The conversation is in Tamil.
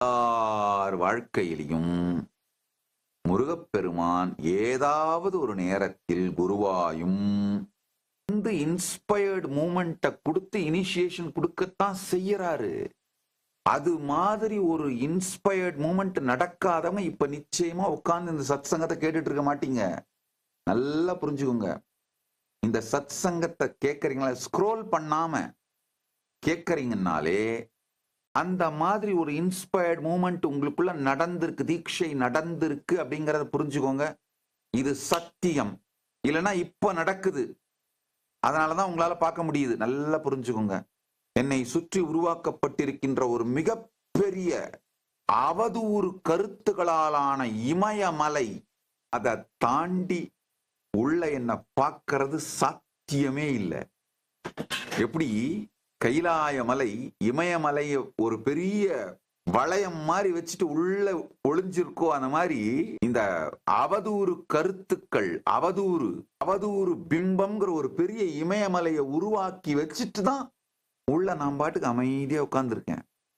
யார் வாழ்க்கையிலையும் முருகப்பெருமான் ஏதாவது ஒரு நேரத்தில் குருவாயும் வந்து இன்ஸ்பயர்டு மூமெண்ட்டை கொடுத்து இனிஷியேஷன் கொடுக்கத்தான் செய்யறாரு. அது மாதிரி ஒரு இன்ஸ்பயர்ட் மூமெண்ட் நடக்காதவங்க இப்ப நிச்சயமா உட்கார்ந்து இந்த சத் சங்கத்தை கேட்டுட்டு இருக்க மாட்டீங்க. நல்லா புரிஞ்சுக்கோங்க. இந்த சத் சங்கத்தை கேட்கறீங்களா, ஸ்க்ரோல் பண்ணாம கேட்கறீங்கன்னாலே அந்த மாதிரி ஒரு இன்ஸ்பயர்ட் மூமெண்ட் உங்களுக்குள்ள நடந்திருக்கு, தீட்சை நடந்திருக்கு அப்படிங்கறத புரிஞ்சுக்கோங்க. இது சத்தியம். இல்லைன்னா இப்ப நடக்குது, அதனாலதான் உங்களால பார்க்க முடியுது. நல்லா புரிஞ்சுக்கோங்க. என்னை சுற்றி உருவாக்கப்பட்டிருக்கின்ற ஒரு மிகப்பெரிய அவதூறு கருத்துக்களாலான இமயமலை, அதை தாண்டி உள்ள என்ன பார்க்கறது சாத்தியமே இல்லை. எப்படி கைலாய மலை இமயமலைய ஒரு பெரிய வளையம் மாதிரி வச்சுட்டு உள்ள ஒளிஞ்சிருக்கோ, அந்த மாதிரி இந்த அவதூறு கருத்துக்கள், அவதூறு பிம்பம்ங்கிற ஒரு பெரிய இமயமலையை உருவாக்கி வச்சுட்டு தான் உள்ள நான் பாட்டுக்கு அமைதியா உட்கார்ந்துருக்கேன்.